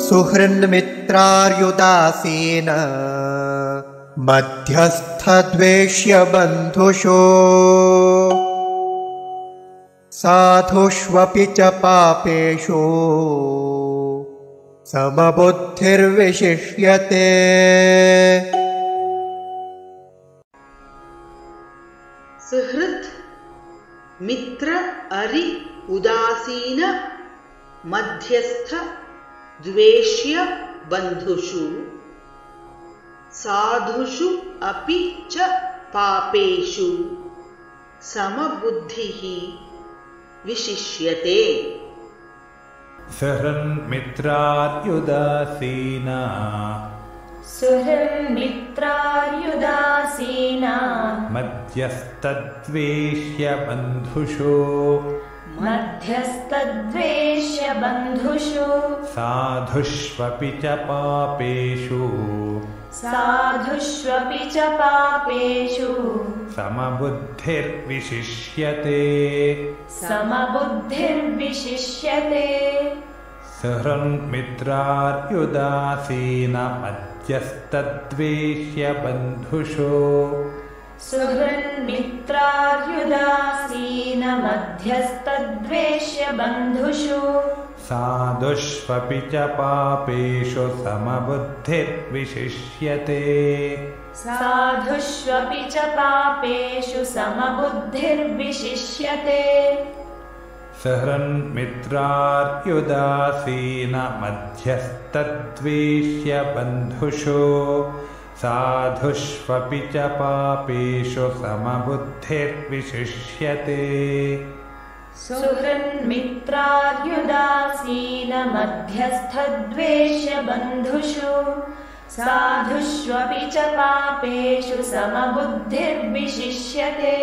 सुहृन्मित्रार्युदासीन मध्यस्थद्वेष्यबन्धुषु साधुष्वपि च पापेषु समबुद्धिर्विशिष्यते। सुहृत् मित्र अरि उदासीन मध्यस्थ द्वेष्य बन्धुषु साधुषु अपि च पापेषु समबुद्धिः विशिष्यते। सुहृन्मित्रार्युदासीना मध्यस्थद्वेष्य बन्धुषु साधुष्वपि च पापेषु समबुद्धिर्विशिष्यते। सुहृन्मित्रार्युदासीन मध्यस्थद्वेष्य बन्धुषु साधुष्वपि च पापेषु समबुद्धिर्विशिष्यते। सुहृन्मित्रार्युदासीन मध्यस्थद्वेष्य बन्धुषु साधुष्वपि च पापेषु समबुद्धिर्विशिष्यते। सुहृन्मित्रार्युदासीन मध्यस्थद्वेष्य बन्धुषु साधुष्वपि च पापेषु समबुद्धिर्विशिष्यते।